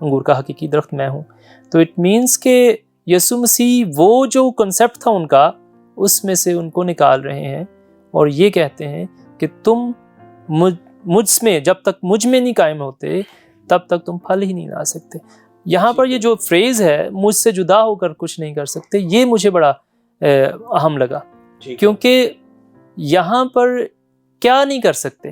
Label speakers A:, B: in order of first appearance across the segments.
A: انگور کا حقیقی درخت میں ہوں. تو اٹ مینس کہ یسوع مسیح وہ جو کنسیپٹ تھا ان کا اس میں سے ان کو نکال رہے ہیں اور یہ کہتے ہیں کہ تم مجھ میں جب تک مجھ میں نہیں قائم ہوتے تب تک تم پھل ہی نہیں لا سکتے. یہاں پر یہ جو فریز ہے مجھ سے جدا ہو کر کچھ نہیں کر سکتے، یہ مجھے بڑا اہم لگا، کیونکہ یہاں پر کیا نہیں کر سکتے.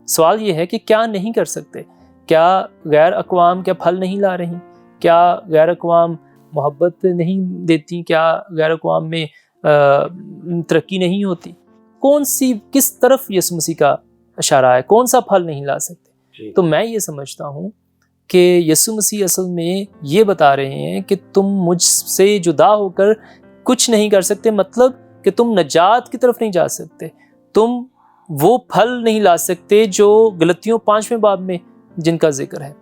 A: سوال یہ ہے کہ کیا نہیں کر سکتے. کیا غیر اقوام کیا پھل نہیں لا رہی؟ کیا غیر اقوام محبت نہیں دیتی؟ کیا غیر اقوام میں ترقی نہیں ہوتی؟ کس طرف یسوع مسیح کا اشارہ ہے؟ کون سا پھل نہیں لا سکتے؟ تو میں یہ سمجھتا ہوں کہ یسوع مسیح اصل میں یہ بتا رہے ہیں کہ تم مجھ سے جدا ہو کر کچھ نہیں کر سکتے، مطلب کہ تم نجات کی طرف نہیں جا سکتے، تم وہ پھل نہیں لا سکتے جو غلطیوں 5ویں باب میں جن کا ذکر ہے.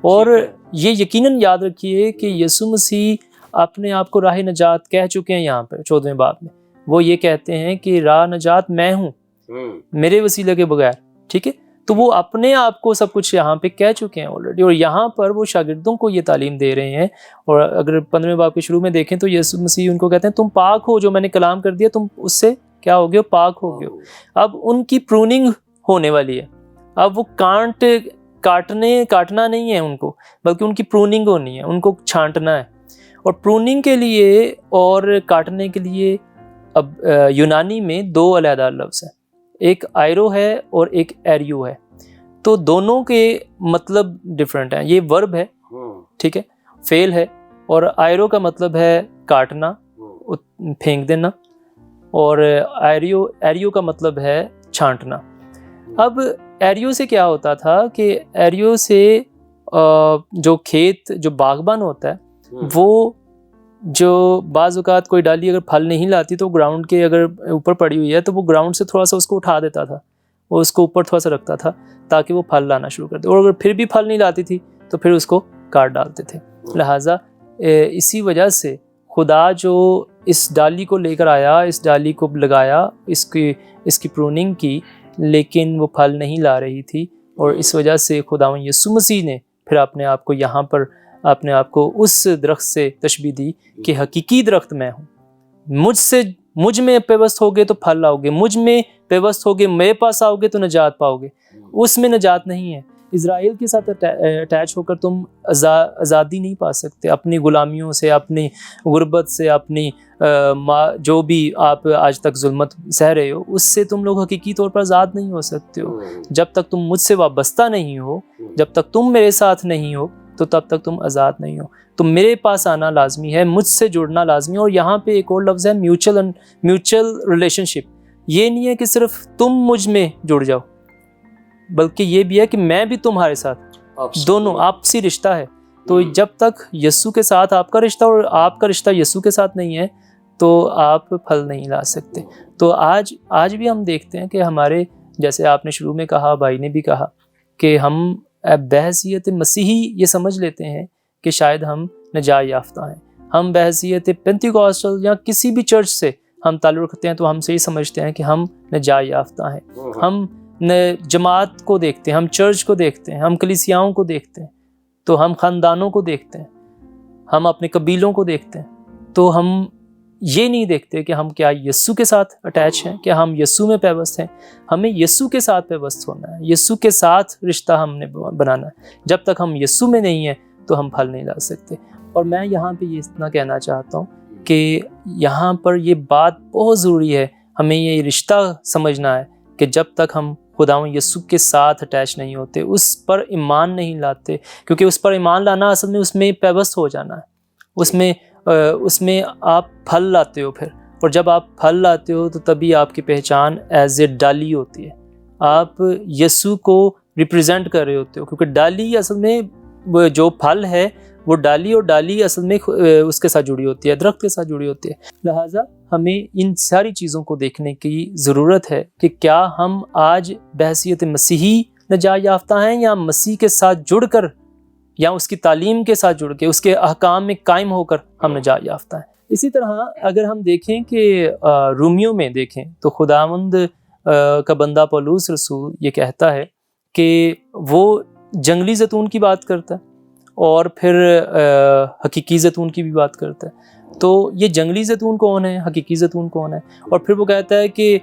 A: اور یہ یقیناً یاد رکھیے کہ یسوع مسیح اپنے آپ کو راہ نجات کہہ چکے ہیں. یہاں پہ 14ویں باب میں وہ یہ کہتے ہیں کہ راہ نجات میں ہوں میرے وسیلے کے بغیر. ٹھیک ہے، تو وہ اپنے آپ کو سب کچھ یہاں پہ کہہ چکے ہیں آلریڈی، اور یہاں پر وہ شاگردوں کو یہ تعلیم دے رہے ہیں. اور اگر 15ویں باب کے شروع میں دیکھیں تو یسوع مسیح ان کو کہتے ہیں تم پاک ہو، جو میں نے کلام کر دیا تم اس سے کیا ہو گئے ہو؟ پاک ہو گئے ہو. اب ان کی پروننگ ہونے والی ہے. اب وہ کاٹنا نہیں ہے ان کو، بلکہ ان کی پروننگ ہونی ہے، ان کو چھانٹنا ہے. اور پروننگ کے لیے اور کاٹنے کے لیے اب یونانی میں 2 علیحدہ لفظ ہیں، ایک آئرو ہے اور ایک ایریو ہے. تو دونوں کے مطلب ڈفرینٹ ہیں. یہ ورب ہے، ٹھیک ہے، فعل ہے، اور آئرو کا مطلب ہے کاٹنا، پھینک دینا، اور ایریو کا مطلب ہے چھانٹنا. اب ایریو سے کیا ہوتا تھا کہ ایریو سے جو کھیت جو باغبان ہوتا ہے وہ جو بعض اوقات کوئی ڈالی اگر پھل نہیں لاتی تو گراؤنڈ کے اگر اوپر پڑی ہوئی ہے تو وہ گراؤنڈ سے تھوڑا سا اس کو اٹھا دیتا تھا، وہ اس کو اوپر تھوڑا سا رکھتا تھا تاکہ وہ پھل لانا شروع کر دے. اور اگر پھر بھی پھل نہیں لاتی تھی تو پھر اس کو کاٹ ڈالتے تھے. لہٰذا اسی وجہ سے خدا جو اس ڈالی کو لے کر آیا، اس ڈالی کو لگایا، اس کی پروننگ کی، لیکن وہ پھل نہیں لا رہی تھی. اور اس وجہ سے خداوند یسوع مسیح نے پھر اپنے آپ کو یہاں پر اپنے آپ کو اس درخت سے تشبیہ دی کہ حقیقی درخت میں ہوں. مجھ میں پیوست ہوگے تو پھل لاؤ گے، مجھ میں پیوست ہوگے، میرے پاس آؤ گے تو نجات پاؤ گے. اس میں نجات نہیں ہے. اسرائیل کے ساتھ اٹیچ ہو کر تم آزادی نہیں پا سکتے اپنی غلامیوں سے، اپنی غربت سے، اپنی جو بھی آپ آج تک ظلمت سہ رہے ہو اس سے تم لوگ حقیقی طور پر آزاد نہیں ہو سکتے ہو. جب تک تم مجھ سے وابستہ نہیں ہو، جب تک تم میرے ساتھ نہیں ہو تو تب تک تم آزاد نہیں ہو. تو میرے پاس آنا لازمی ہے، مجھ سے جڑنا لازمی ہے. اور یہاں پہ ایک اور لفظ ہے میوچل ریلیشن شپ. یہ نہیں ہے کہ صرف تم مجھ میں جڑ جاؤ، بلکہ یہ بھی ہے کہ میں بھی تمہارے ساتھ، دونوں آپسی رشتہ ہے. تو جب تک یسوع کے ساتھ آپ کا رشتہ اور آپ کا رشتہ یسوع کے ساتھ نہیں ہے تو آپ پھل نہیں لا سکتے. تو آج بھی ہم دیکھتے ہیں کہ ہمارے، جیسے آپ نے شروع میں کہا، بھائی نے بھی کہا، کہ ہم بحیثیت مسیحی یہ سمجھ لیتے ہیں کہ شاید ہم نجات یافتہ ہیں. ہم بحیثیت پینتیکوسٹل یا کسی بھی چرچ سے ہم تعلق رکھتے ہیں تو ہم سے یہ سمجھتے ہیں کہ ہم نجات یافتہ ہیں. ہم جماعت کو دیکھتے ہیں، ہم چرچ کو دیکھتے ہیں، ہم کلیسیاؤں کو دیکھتے ہیں، تو ہم خاندانوں کو دیکھتے ہیں، ہم اپنے قبیلوں کو دیکھتے ہیں. تو ہم یہ نہیں دیکھتے کہ ہم کیا یسوع کے ساتھ اٹیچ ہیں، کہ ہم یسوع میں پیوست ہیں. ہمیں یسوع کے ساتھ پیوست ہونا ہے، یسوع کے ساتھ رشتہ ہم نے بنانا ہے. جب تک ہم یسوع میں نہیں ہیں تو ہم پھل نہیں لا سکتے. اور میں یہاں پہ یہ اتنا کہنا چاہتا ہوں کہ یہاں پر یہ بات بہت ضروری ہے، ہمیں یہ رشتہ سمجھنا ہے کہ جب تک ہم خداوند یسوع کے ساتھ اٹیچ نہیں ہوتے، اس پر ایمان نہیں لاتے، کیونکہ اس پر ایمان لانا اصل میں اس میں پیوست ہو جانا ہے. اس میں آپ پھل لاتے ہو پھر، اور جب آپ پھل لاتے ہو تو تبھی آپ کی پہچان ایز اے ڈالی ہوتی ہے. آپ یسوع کو ریپریزنٹ کر رہے ہوتے ہو، کیونکہ ڈالی اصل میں جو پھل ہے وہ ڈالی، اور ڈالی اصل میں اس کے ساتھ جڑی ہوتی ہے، درخت کے ساتھ جڑی ہوتی ہے. لہٰذا ہمیں ان ساری چیزوں کو دیکھنے کی ضرورت ہے کہ کیا ہم آج بحیثیت مسیحی نجات یافتہ ہیں، یا مسیح کے ساتھ جڑ کر، یا اس کی تعلیم کے ساتھ جڑ کے، اس کے احکام میں قائم ہو کر ہم نجات یافتہ ہیں. اسی طرح اگر ہم دیکھیں کہ رومیوں میں دیکھیں تو خداوند کا بندہ پولس رسول یہ کہتا ہے کہ وہ جنگلی زیتون کی بات کرتا ہے اور پھر حقیقی زیتون کی بھی بات کرتا ہے. تو یہ جنگلی زیتون کون ہے, حقیقی زیتون کون ہے, اور پھر وہ کہتا ہے کہ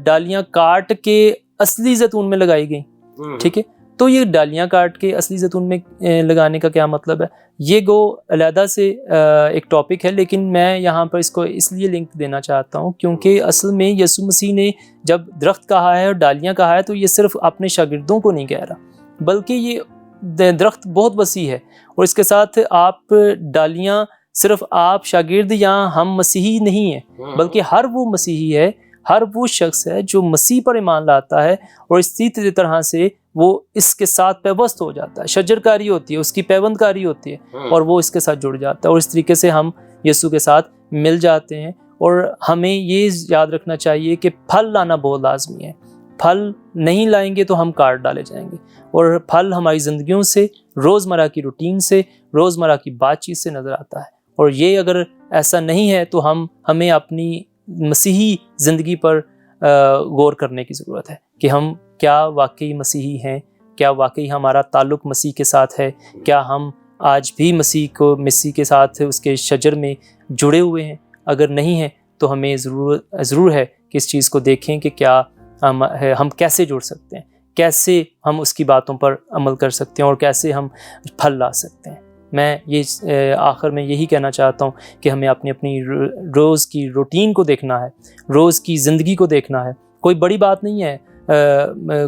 A: ڈالیاں کاٹ کے اصلی زیتون میں لگائی گئیں. ٹھیک ہے, تو یہ ڈالیاں کاٹ کے اصلی زیتون میں لگانے کا کیا مطلب ہے؟ یہ گو علیحدہ سے ایک ٹاپک ہے, لیکن میں یہاں پر اس کو اس لیے لنک دینا چاہتا ہوں کیونکہ اصل میں یسوع مسیح نے جب درخت کہا ہے اور ڈالیاں کہا ہے تو یہ صرف اپنے شاگردوں کو نہیں کہہ رہا, بلکہ یہ درخت بہت وسیع ہے, اور اس کے ساتھ آپ ڈالیاں صرف آپ شاگرد یا ہم مسیحی نہیں ہیں, بلکہ ہر وہ مسیحی ہے, ہر وہ شخص ہے جو مسیح پر ایمان لاتا ہے اور اسی طرح سے وہ اس کے ساتھ پیوست ہو جاتا ہے, شجر کاری ہوتی ہے, اس کی پیوند کاری ہوتی ہے, اور وہ اس کے ساتھ جڑ جاتا ہے, اور اس طریقے سے ہم یسوع کے ساتھ مل جاتے ہیں. اور ہمیں یہ یاد رکھنا چاہیے کہ پھل لانا بہت لازمی ہے. پھل نہیں لائیں گے تو ہم کاٹ ڈالے جائیں گے, اور پھل ہماری زندگیوں سے, روزمرہ کی روٹین سے, روزمرہ کی بات چیت سے نظر آتا ہے. اور یہ اگر ایسا نہیں ہے تو ہمیں اپنی مسیحی زندگی پر غور کرنے کی ضرورت ہے کہ ہم کیا واقعی مسیحی ہیں, کیا واقعی ہمارا تعلق مسیح کے ساتھ ہے, کیا ہم آج بھی مسیح کے ساتھ اس کے شجر میں جڑے ہوئے ہیں. اگر نہیں ہیں تو ہمیں ضرور ہے کہ اس چیز کو دیکھیں کہ کیا ہم کیسے جڑ سکتے ہیں, کیسے ہم اس کی باتوں پر عمل کر سکتے ہیں, اور کیسے ہم پھل لا سکتے ہیں. میں یہ آخر میں یہی کہنا چاہتا ہوں کہ ہمیں اپنی روز کی روٹین کو دیکھنا ہے, روز کی زندگی کو دیکھنا ہے. کوئی بڑی بات نہیں ہے,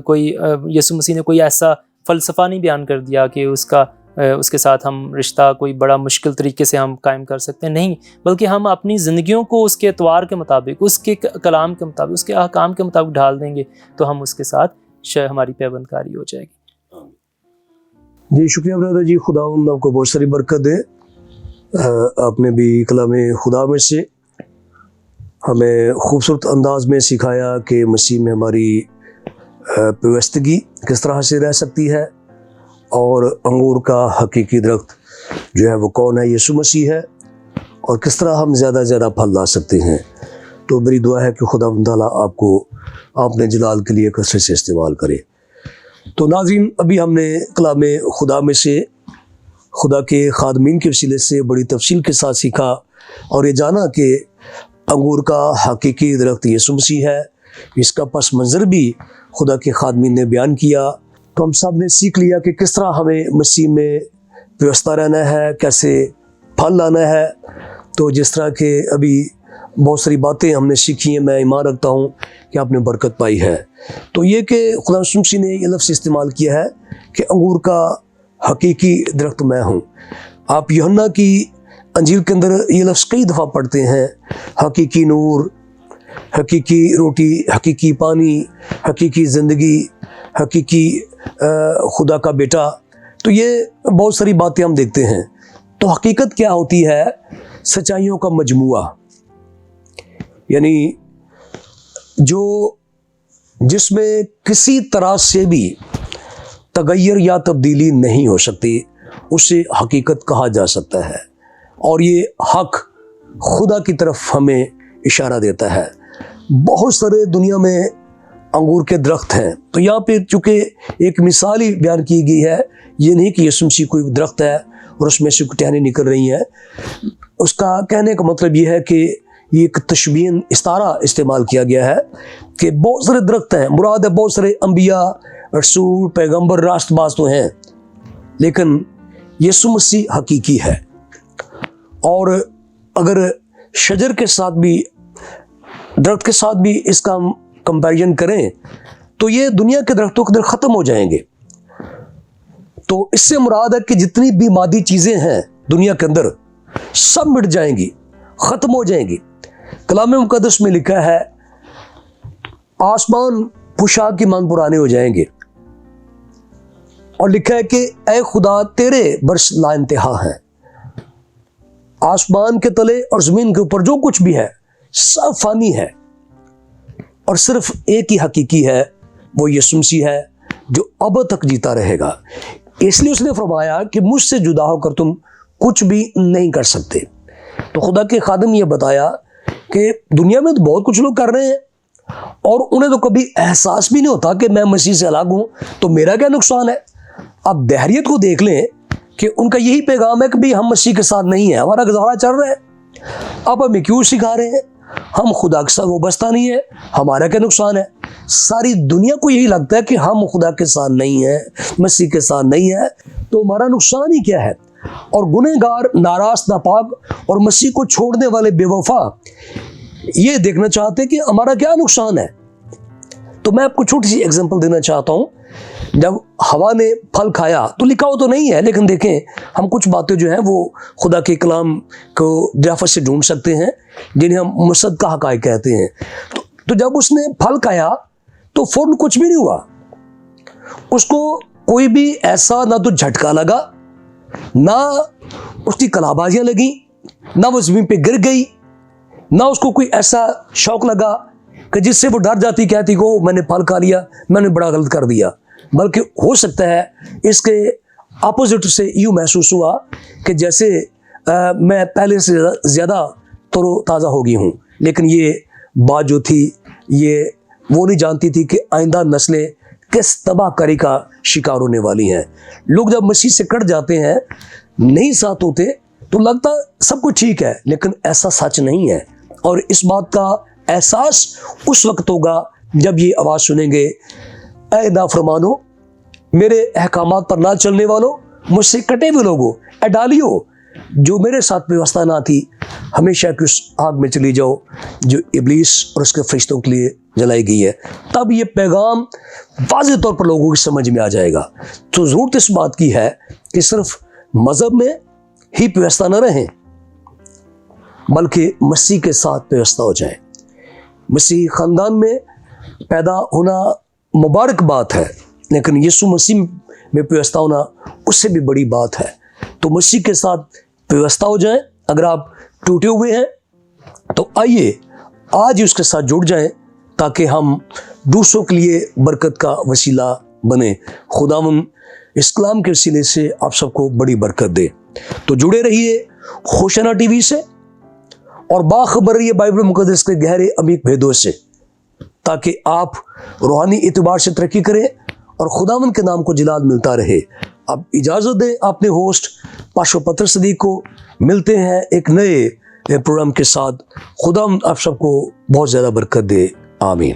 A: کوئی یسوع مسیح نے کوئی ایسا فلسفہ نہیں بیان کر دیا کہ اس کے ساتھ ہم رشتہ کوئی بڑا مشکل طریقے سے ہم قائم کر سکتے ہیں. نہیں, بلکہ ہم اپنی زندگیوں کو اس کے اطوار کے مطابق, اس کے کلام کے مطابق, اس کے احکام کے مطابق ڈھال دیں گے تو ہم اس کے ساتھ ہماری پیوند کاری ہو جائے گی.
B: جی شکریہ برادر جی, خداوند آپ کو بہت ساری برکت دے. آپ نے بھی کلام خدا میں سے ہمیں خوبصورت انداز میں سکھایا کہ مسیح میں ہماری پیوستگی کس طرح سے رہ سکتی ہے, اور انگور کا حقیقی درخت جو ہے وہ کون ہے, یسوع مسیح ہے, اور کس طرح ہم زیادہ زیادہ پھل لا سکتے ہیں. تو میری دعا ہے کہ خداوند تعالیٰ آپ کو اپنے جلال کے لیے کثرت سے استعمال کرے. تو ناظرین, ابھی ہم نے کلام خدا میں سے خدا کے خادمین کے وسیلے سے بڑی تفصیل کے ساتھ سیکھا اور یہ جانا کہ انگور کا حقیقی درخت یسوع مسیح ہے. اس کا پس منظر بھی خدا کے خادمین نے بیان کیا. تو ہم سب نے سیکھ لیا کہ کس طرح ہمیں مسیح میں پیوستہ رہنا ہے, کیسے پھل لانا ہے. تو جس طرح کہ ابھی بہت ساری باتیں ہم نے سیکھی ہیں, میں ایمان رکھتا ہوں کہ آپ نے برکت پائی ہے. تو یہ کہ خدا یسوع مسیح نے یہ لفظ استعمال کیا ہے کہ انگور کا حقیقی درخت میں ہوں. آپ یوحنا کی انجیل کے اندر یہ لفظ کئی دفعہ پڑھتے ہیں, حقیقی نور, حقیقی روٹی, حقیقی پانی, حقیقی زندگی, حقیقی خدا کا بیٹا. تو یہ بہت ساری باتیں ہم دیکھتے ہیں. تو حقیقت کیا ہوتی ہے؟ سچائیوں کا مجموعہ, یعنی جس میں کسی طرح سے بھی تغیر یا تبدیلی نہیں ہو سکتی, اسے حقیقت کہا جا سکتا ہے. اور یہ حق خدا کی طرف ہمیں اشارہ دیتا ہے. بہت سارے دنیا میں انگور کے درخت ہیں. تو یہاں پہ چونکہ ایک مثال ہی بیان کی گئی ہے, یہ نہیں کہ یسوع مسیح کوئی درخت ہے اور اس میں سے ٹہنیاں نکل رہی ہیں. اس کا کہنے کا مطلب یہ ہے کہ یہ ایک تشبیہ استعارہ استعمال کیا گیا ہے کہ بہت سارے درخت ہیں, مراد ہے بہت سارے انبیاء, رسول, پیغمبر, راست باز تو ہیں, لیکن یسوع مسیح حقیقی ہے. اور اگر شجر کے ساتھ بھی, درخت کے ساتھ بھی اس کا کمپیریزن کریں تو یہ دنیا کے درختوں کے اندر ختم ہو جائیں گے. تو اس سے مراد ہے کہ جتنی بھی مادی چیزیں ہیں دنیا کے اندر سب مٹ جائیں گی, ختم ہو جائیں گی. کلام مقدس میں لکھا ہے آسمان پوشاک کی مانند پرانے ہو جائیں گے, اور لکھا ہے کہ اے خدا تیرے برس لا انتہا ہیں. آسمان کے تلے اور زمین کے اوپر جو کچھ بھی ہے سب فانی ہے, اور صرف ایک ہی حقیقی ہے, وہ یسوع مسیح ہے جو اب تک جیتا رہے گا. اس لیے اس نے فرمایا کہ مجھ سے جدا ہو کر تم کچھ بھی نہیں کر سکتے. تو خدا کے خادم یہ بتایا کہ دنیا میں تو بہت کچھ لوگ کر رہے ہیں اور انہیں تو کبھی احساس بھی نہیں ہوتا کہ میں مسیح سے الگ ہوں تو میرا کیا نقصان ہے. اب دہریت کو دیکھ لیں کہ ان کا یہی پیغام ہے کہ بھی ہم مسیح کے ساتھ نہیں ہیں, ہمارا گزارا چل رہا ہے, آپ ہمیں کیوں سکھا رہے ہیں, ہم خدا کے ساتھ وابستہ نہیں ہے, ہمارا کیا نقصان ہے. ساری دنیا کو یہی لگتا ہے کہ ہم خدا کے ساتھ نہیں ہیں, مسیح کے ساتھ نہیں ہے, تو ہمارا نقصان ہی کیا ہے. اور گنہگار, ناراض, ناپاک اور مسیح کو چھوڑنے والے بے وفا یہ دیکھنا چاہتے کہ ہمارا کیا نقصان ہے. تو میں آپ کو چھوٹی سی ایگزامپل دینا چاہتا ہوں. جب ہوا نے پھل کھایا تو لکھا ہو تو نہیں ہے, لیکن دیکھیں ہم کچھ باتیں جو ہیں وہ خدا کے کلام کو درافت سے ڈھونڈ سکتے ہیں جنہیں ہم مصدقہ حقائق کہتے ہیں. تو جب اس نے پھل کھایا تو فوراً کچھ بھی نہیں ہوا, اس کو کوئی بھی ایسا نہ تو جھٹکا لگا, نہ اس کی کلابازیاں لگیں, نہ وہ زمین پہ گر گئی, نہ اس کو کوئی ایسا شوق لگا کہ جس سے وہ ڈر جاتی, کہتی کہ میں نے پھل کھا لیا, میں نے بڑا غلط کر دیا. بلکہ ہو سکتا ہے اس کے اپوزٹ سے یوں محسوس ہوا کہ جیسے میں پہلے سے زیادہ تر و تازہ ہو گئی ہوں. لیکن یہ بات جو تھی یہ وہ نہیں جانتی تھی کہ آئندہ نسلیں کس تباہ کاری کا شکار ہونے والی ہیں. لوگ جب مسیح سے کٹ جاتے ہیں, نہیں ساتھ ہوتے, تو لگتا سب کچھ ٹھیک ہے, لیکن ایسا سچ نہیں ہے. اور اس بات کا احساس اس وقت ہوگا جب یہ آواز سنیں گے, اے نافرمانو, میرے احکامات پر نہ چلنے والوں, مجھ سے کٹے ہوئے لوگوں, اے ڈالیو جو میرے ساتھ وابستہ نہ تھی, ہمیشہ کی اس آگ میں چلی جاؤ جو ابلیس اور اس کے فرشتوں کے لیے جلائی گئی ہے. تب یہ پیغام واضح طور پر لوگوں کی سمجھ میں آ جائے گا. تو ضرورت اس بات کی ہے کہ صرف مذہب میں ہی پیوستہ نہ رہیں, بلکہ مسیح کے ساتھ پیوستہ ہو جائیں. مسیح خاندان میں پیدا ہونا مبارک بات ہے, لیکن یسوع مسیح میں پیوستہ ہونا اس سے بھی بڑی بات ہے. تو مسیح کے ساتھ پیوستہ ہو جائیں. اگر آپ ٹوٹے ہوئے ہیں تو آئیے آج ہی اس کے ساتھ جڑ جائیں تاکہ ہم دوسروں کے لیے برکت کا وسیلہ بنیں. خداوند اس کلام کے وسیلے سے آپ سب کو بڑی برکت دے. تو جڑے رہیے ہوشنا ٹی وی سے اور باخبر رہیے بائبل مقدس کے گہرے عمیق بھیدوں سے, تاکہ آپ روحانی اعتبار سے ترقی کریں اور خداوند کے نام کو جلال ملتا رہے. اب اجازت دیں اپنے ہوسٹ پاشو پتر صدیق کو. ملتے ہیں ایک نئے پروگرام کے ساتھ. خداوند آپ سب کو بہت زیادہ برکت دے. آمین.